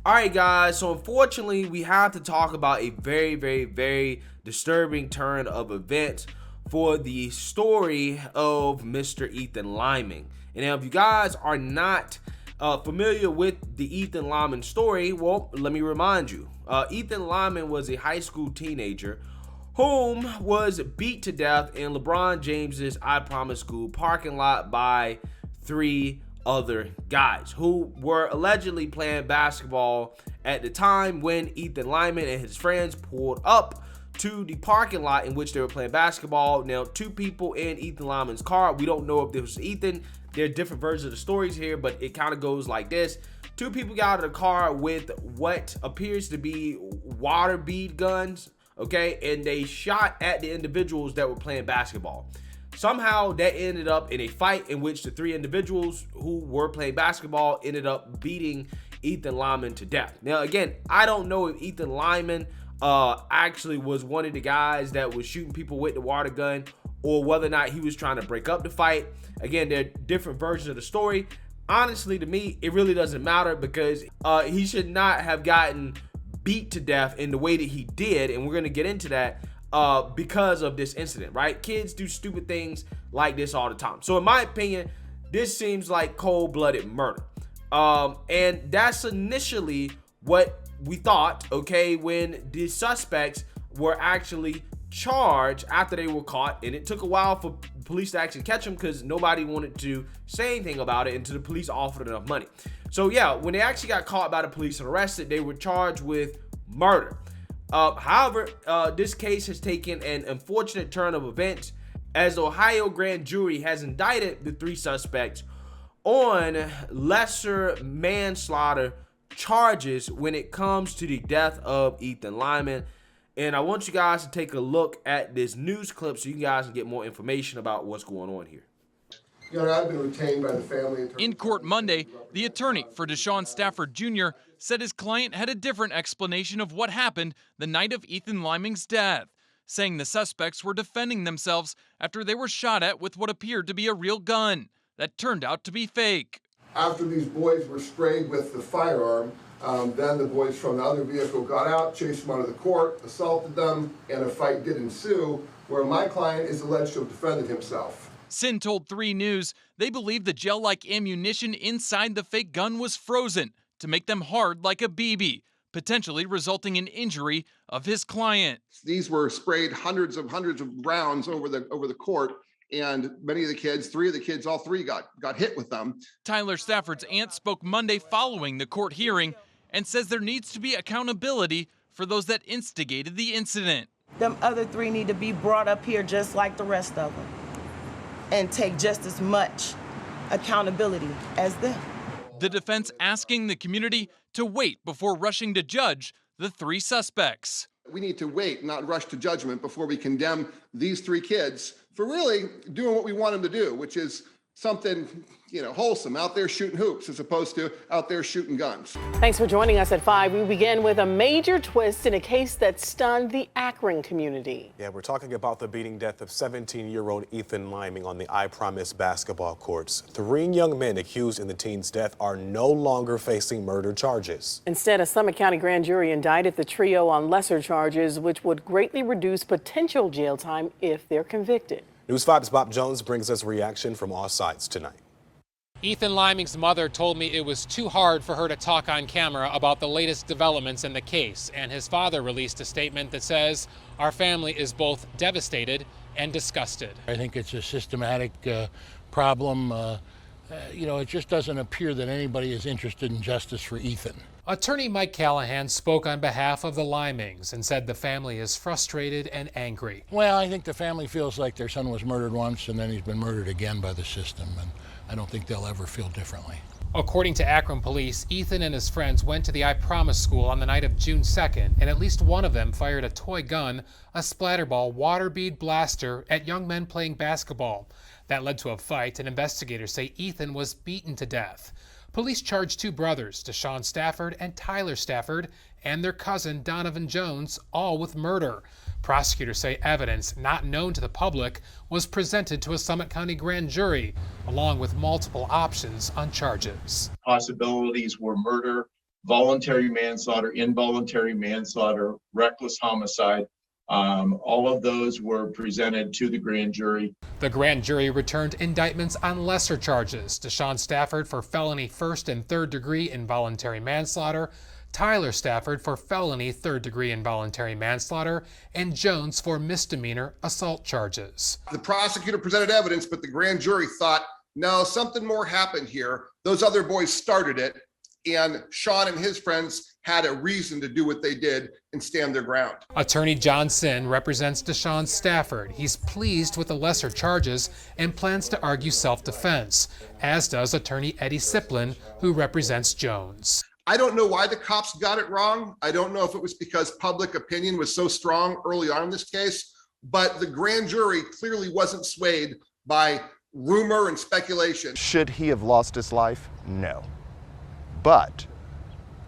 All right, guys, so unfortunately, we have to talk about a very, very, very disturbing turn of events for the story of Mr. Ethan Lyman. And now, if you guys are not familiar with the Ethan Lyman story, well, let me remind you. Ethan Lyman was a high school teenager whom was beat to death in Lebron James's iPromise school parking lot by 3 other guys who were allegedly playing basketball at the time when Ethan Lyman and his friends pulled up to the parking lot in which they were playing basketball. Now, 2 people in Ethan Lyman's car. We don't know if this was Ethan. There are different versions of the stories here, but it kind of goes like this. 2 people got out of the car with what appears to be water-bead guns, okay? And they shot at the individuals that were playing basketball. Somehow that ended up in a fight in which the 3 individuals who were playing basketball ended up beating Ethan Lyman to death. Now, again, I don't know if Ethan Lyman actually was one of the guys that was shooting people with the water gun or whether or not he was trying to break up the fight. Again, there are different versions of the story. Honestly, to me, it really doesn't matter because he should not have gotten beat to death in the way that he did, and we're going to get into that. Because of this incident, right? Kids do stupid things like this all the time. So in my opinion, this seems like cold-blooded murder. And that's initially what we thought, okay, when the suspects were actually charged after they were caught. And it took a while for police to actually catch them because nobody wanted to say anything about it until the police offered enough money. So yeah, when they actually got caught by the police and arrested, they were charged with murder. However, this case has taken an unfortunate turn of events as the Ohio grand jury has indicted the 3 suspects on lesser manslaughter charges when it comes to the death of Ethan Lyman. And I want you guys to take a look at this news clip so you guys can get more information about what's going on here. I've been retained by the family. In court Monday, the attorney for DeShawn Stafford Jr. said his client had a different explanation of what happened the night of Ethan Lyman's death, saying the suspects were defending themselves after they were shot at with what appeared to be a real gun that turned out to be fake. After these boys were sprayed with the firearm, then the boys from the other vehicle got out, chased them out of the court, assaulted them, and a fight did ensue where my client is alleged to have defended himself. Sin told 3 News they believe the gel-like ammunition inside the fake gun was frozen to make them hard like a BB, potentially resulting in injury of his client. These were sprayed hundreds of rounds over the court, and many of the kids, 3 of the kids, all 3 got hit with them. Tyler Stafford's aunt spoke Monday following the court hearing and says there needs to be accountability for those that instigated the incident. Them other 3 need to be brought up here just like the rest of them and take just as much accountability as them. The defense asking the community to wait before rushing to judge the 3 suspects. We need to wait, not rush to judgment before we condemn these 3 kids for really doing what we want them to do, which is something, wholesome, out there shooting hoops as opposed to out there shooting guns. Thanks for joining us at 5. We begin with a major twist in a case that stunned the Akron community. Yeah, we're talking about the beating death of 17-year-old Ethan Lyman on the iPromise basketball courts. 3 young men accused in the teen's death are no longer facing murder charges. Instead, a Summit County grand jury indicted the trio on lesser charges, which would greatly reduce potential jail time if they're convicted. News 5's Bob Jones brings us reaction from all sides tonight. Ethan Lyman's mother told me it was too hard for her to talk on camera about the latest developments in the case, and his father released a statement that says, "Our family is both devastated and disgusted." I think it's a systematic problem. It just doesn't appear that anybody is interested in justice for Ethan. Attorney Mike Callahan spoke on behalf of the Lymings and said the family is frustrated and angry. Well, I think the family feels like their son was murdered once and then he's been murdered again by the system, and I don't think they'll ever feel differently. According to Akron police, Ethan and his friends went to the iPromise school on the night of June 2nd, and at least one of them fired a toy gun, a splatterball water-bead blaster at young men playing basketball. That led to a fight, and investigators say Ethan was beaten to death. Police charged 2 brothers, DeShawn Stafford and Tyler Stafford, and their cousin Donovon Jones, all with murder. Prosecutors say evidence not known to the public was presented to a Summit County grand jury, along with multiple options on charges. Possibilities were murder, voluntary manslaughter, involuntary manslaughter, reckless homicide. All of those were presented to the grand jury. The grand jury returned indictments on lesser charges: DeShawn Stafford for felony first and third degree involuntary manslaughter, Tyler Stafford for felony third degree involuntary manslaughter, and Jones for misdemeanor assault charges. The prosecutor presented evidence, but the grand jury thought, no, something more happened here. Those other boys started it, and Sean and his friends had a reason to do what they did and stand their ground. Attorney John Sin represents DeShawn Stafford. He's pleased with the lesser charges and plans to argue self-defense, as does attorney Eddie Siplin, who represents Jones. I don't know why the cops got it wrong. I don't know if it was because public opinion was so strong early on in this case, but the grand jury clearly wasn't swayed by rumor and speculation. Should he have lost his life? No. But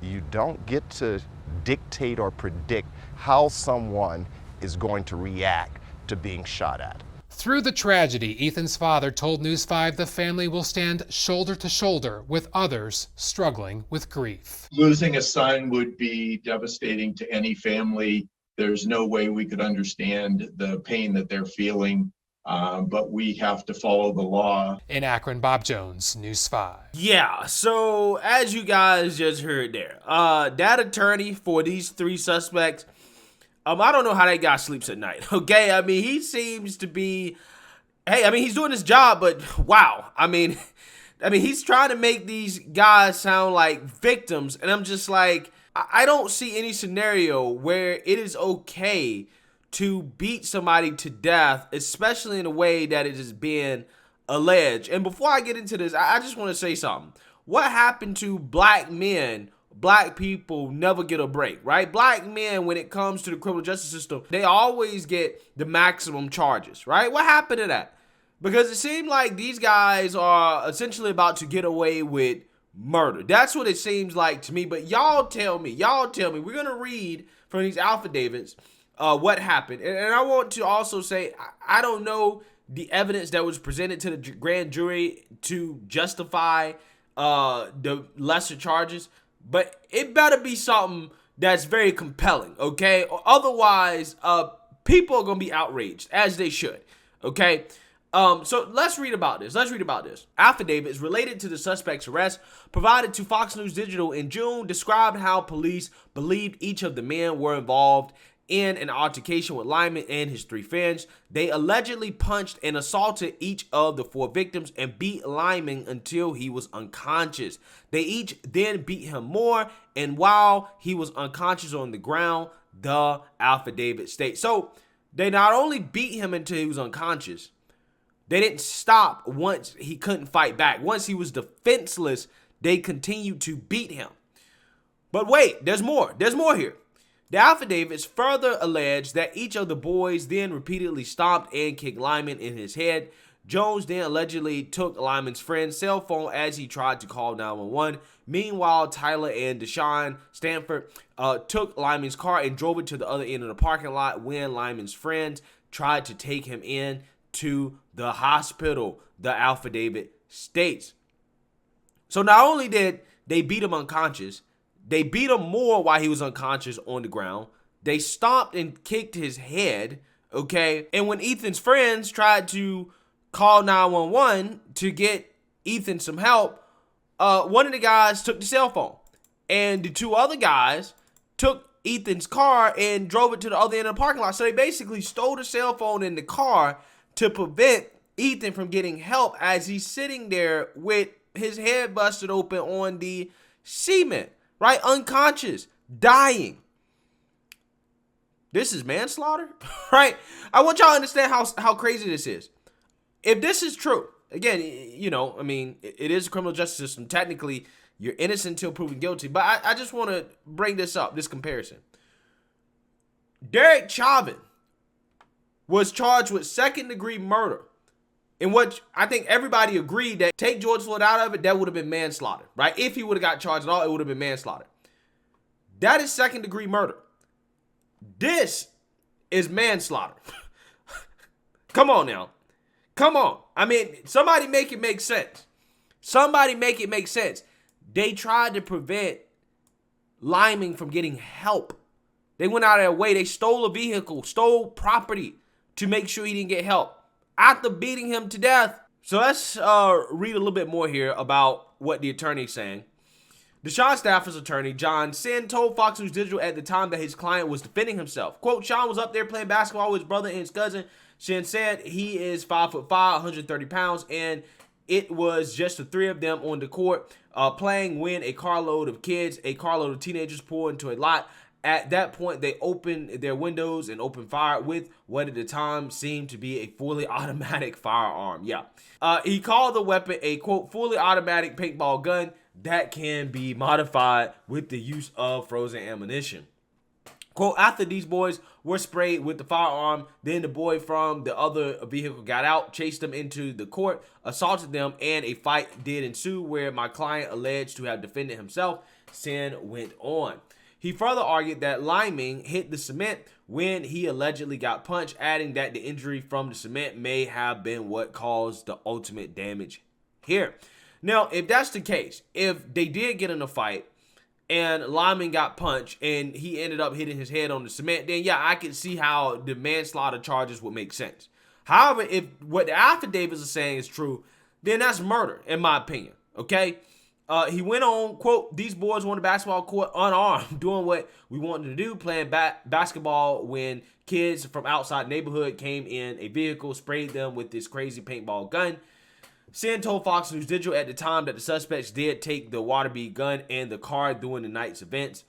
you don't get to dictate or predict how someone is going to react to being shot at. Through the tragedy, Ethan's father told News 5 the family will stand shoulder to shoulder with others struggling with grief. Losing a son would be devastating to any family. There's no way we could understand the pain that they're feeling, but we have to follow the law. In Akron, Bob Jones, News 5. Yeah, so as you guys just heard there, that attorney for these three suspects, I don't know how that guy sleeps at night, okay? I mean, he seems to be, he's doing his job, but wow. I mean, he's trying to make these guys sound like victims, and I'm just like, I don't see any scenario where it is okay to beat somebody to death, especially in a way that it is being alleged. And before I get into this, I just want to say something. What happened to black men? Black people never get a break, right? Black men, when it comes to the criminal justice system, they always get the maximum charges, right? What happened to that? Because it seemed like these guys are essentially about to get away with murder. That's what it seems like to me. But y'all tell me, we're going to read from these affidavits what happened. And I want to also say, I don't know the evidence that was presented to the grand jury to justify the lesser charges, but it better be something that's very compelling, okay? Or otherwise, people are going to be outraged, as they should, okay? So let's read about this. Affidavits related to the suspect's arrest provided to Fox News Digital in June described how police believed each of the men were involved in an altercation with Lyman and his three friends. They allegedly punched and assaulted each of the four victims and beat Lyman until he was unconscious. They each then beat him more, and while he was unconscious on the ground, the affidavit states. So they not only beat him until he was unconscious, they didn't stop once he couldn't fight back. Once he was defenseless, they continued to beat him. But wait, there's more. There's more here. The affidavits further allege that each of the boys then repeatedly stomped and kicked Lyman in his head. Jones then allegedly took Lyman's friend's cell phone as he tried to call 911. Meanwhile, Tyler and DeShawn Stafford took Lyman's car and drove it to the other end of the parking lot when Lyman's friends tried to take him in to the hospital, the affidavit states. So not only did they beat him unconscious, they beat him more while he was unconscious on the ground. They stomped and kicked his head, okay? And when Ethan's friends tried to call 911 to get Ethan some help, one of the guys took the cell phone. And the two other guys took Ethan's car and drove it to the other end of the parking lot. So they basically stole the cell phone in the car to prevent Ethan from getting help as he's sitting there with his head busted open on the cement. Right? Unconscious. Dying. This is manslaughter? Right? I want y'all to understand how crazy this is. If this is true, again, you know, I mean, it is a criminal justice system. Technically, you're innocent until proven guilty. But I just want to bring this up, this comparison. Derek Chauvin was charged with second-degree murder, in which I think everybody agreed that take George Floyd out of it, that would have been manslaughter, right? If he would have got charged at all, it would have been manslaughter. That is second-degree murder. This is manslaughter. Come on now. Come on. I mean, somebody make it make sense. Somebody make it make sense. They tried to prevent Lyman from getting help. They went out of their way. They stole a vehicle, stole property to make sure he didn't get help after beating him to death. So let's read a little bit more here about what the attorney's saying. DeShawn Stafford's attorney, John Sin, told Fox News Digital at the time that his client was defending himself. Quote, Sean was up there playing basketball with his brother and his cousin. Sin said he is 5'5", 130 pounds, and it was just the three of them on the court playing when a carload of teenagers pulled into a lot. At that point, they opened their windows and opened fire with what at the time seemed to be a fully automatic firearm. Yeah. He called the weapon a, quote, fully automatic paintball gun that can be modified with the use of frozen ammunition. Quote, after these boys were sprayed with the firearm, then the boy from the other vehicle got out, chased them into the court, assaulted them, and a fight did ensue where my client alleged to have defended himself. Sin went on. He further argued that Lyman hit the cement when he allegedly got punched, adding that the injury from the cement may have been what caused the ultimate damage here. Now, if that's the case, if they did get in a fight and Lyman got punched and he ended up hitting his head on the cement, then yeah, I can see how the manslaughter charges would make sense. However, if what the affidavits are saying is true, then that's murder, in my opinion, okay? He went on, quote, these boys were on the basketball court unarmed, doing what we wanted to do, playing basketball when kids from outside the neighborhood came in a vehicle, sprayed them with this crazy paintball gun. Sin told Fox News Digital at the time that the suspects did take the water-bead gun and the car during the night's events,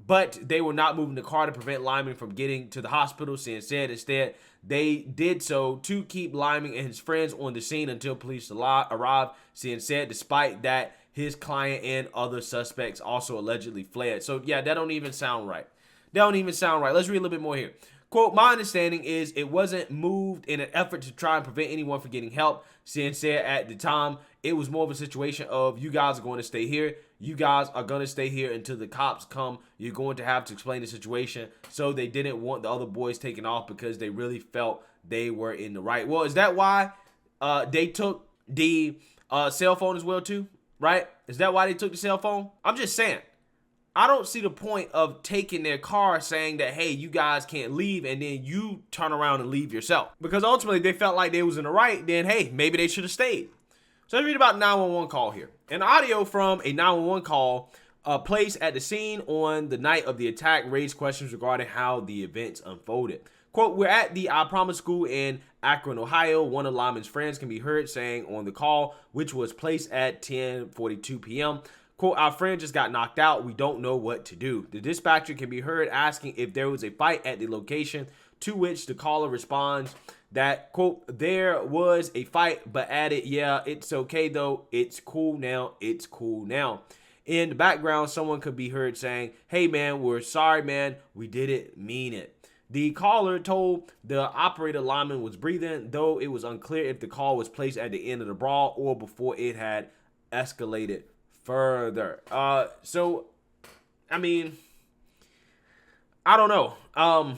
but they were not moving the car to prevent Lyman from getting to the hospital. Sin said instead they did so to keep Lyman and his friends on the scene until police arrived. Sin said despite that, his client and other suspects also allegedly fled. So yeah, that don't even sound right. Let's read a little bit more here. Quote, my understanding is it wasn't moved in an effort to try and prevent anyone from getting help. Sin said at the time, it was more of a situation of you guys are going to stay here. You guys are going to stay here until the cops come. You're going to have to explain the situation. So they didn't want the other boys taken off because they really felt they were in the right. Well, is that why they took the cell phone as well too? Right? Is that why they took the cell phone? I'm just saying. I don't see the point of taking their car saying that, hey, you guys can't leave, and then you turn around and leave yourself. Because ultimately, they felt like they was in the right, then, hey, maybe they should have stayed. So let's read about 911 call here. An audio from a 911 call placed at the scene on the night of the attack raised questions regarding how the events unfolded. Quote, we're at the iPromise school in Akron, Ohio. One of Lyman's friends can be heard saying on the call, which was placed at 10:42 p.m., quote, our friend just got knocked out. We don't know what to do. The dispatcher can be heard asking if there was a fight at the location, to which the caller responds that, quote, there was a fight, but added, yeah, it's okay though. It's cool now. It's cool now. In the background, someone could be heard saying, hey man, we're sorry, man. We didn't mean it. The caller told the operator Lyman was breathing, though it was unclear if the call was placed at the end of the brawl or before it had escalated further. So, I mean, I don't know.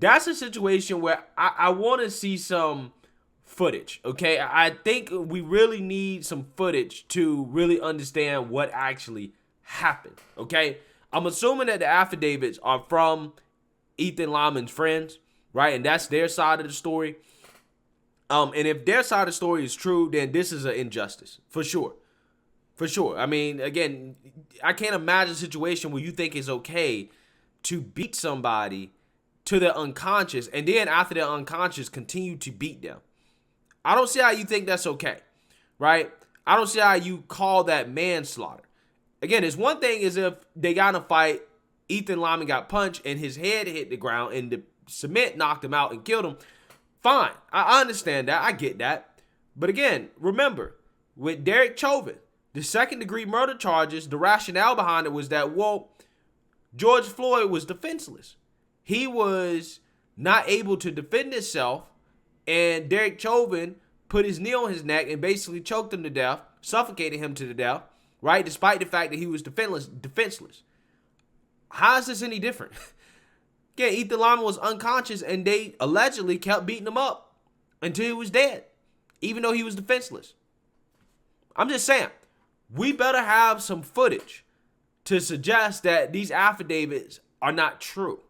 That's a situation where I want to see some footage, okay? I think we really need some footage to really understand what actually happened, okay? I'm assuming that the affidavits are from Ethan Lyman's friends, right? And that's their side of the story. And if their side of the story is true, then this is an injustice, for sure. For sure. I mean, again, I can't imagine a situation where you think it's okay to beat somebody to their unconscious, and then after they're unconscious, continue to beat them. I don't see how you think that's okay, right? I don't see how you call that manslaughter. Again, it's one thing is if they got in a fight, Ethan Lyman got punched, and his head hit the ground, and the cement knocked him out and killed him. Fine, I understand that. I get that. But again, remember, with Derek Chauvin, the second-degree murder charges, the rationale behind it was that, well, George Floyd was defenseless. He was not able to defend himself, and Derek Chauvin put his knee on his neck and basically choked him to death, suffocated him to the death, right, despite the fact that he was defenseless. How is this any different? Again, Ethan Lyman was unconscious, and they allegedly kept beating him up until he was dead, even though he was defenseless. I'm just saying, we better have some footage to suggest that these affidavits are not true,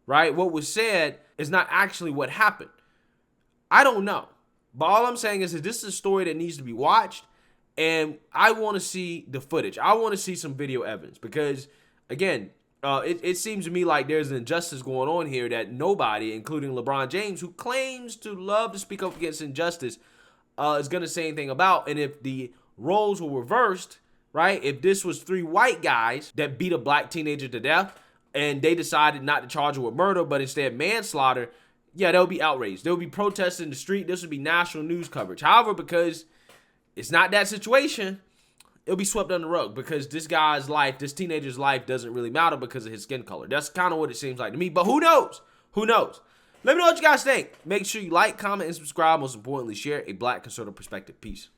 right? What was said is not actually what happened. I don't know. But all I'm saying is that this is a story that needs to be watched, and I want to see the footage. I want to see some video evidence because, again, it seems to me like there's an injustice going on here that nobody, including LeBron James, who claims to love to speak up against injustice, is going to say anything about. And if the roles were reversed, right, if this was 3 white guys that beat a black teenager to death and they decided not to charge her with murder but instead manslaughter, yeah, they'll be outraged. They'll be protesting in the street. This would be national news coverage. However, because it's not that situation, it'll be swept under the rug because this guy's life, this teenager's life doesn't really matter because of his skin color. That's kind of what it seems like to me. But who knows? Who knows? Let me know what you guys think. Make sure you like, comment, and subscribe. Most importantly, share a Black conservative perspective. Peace.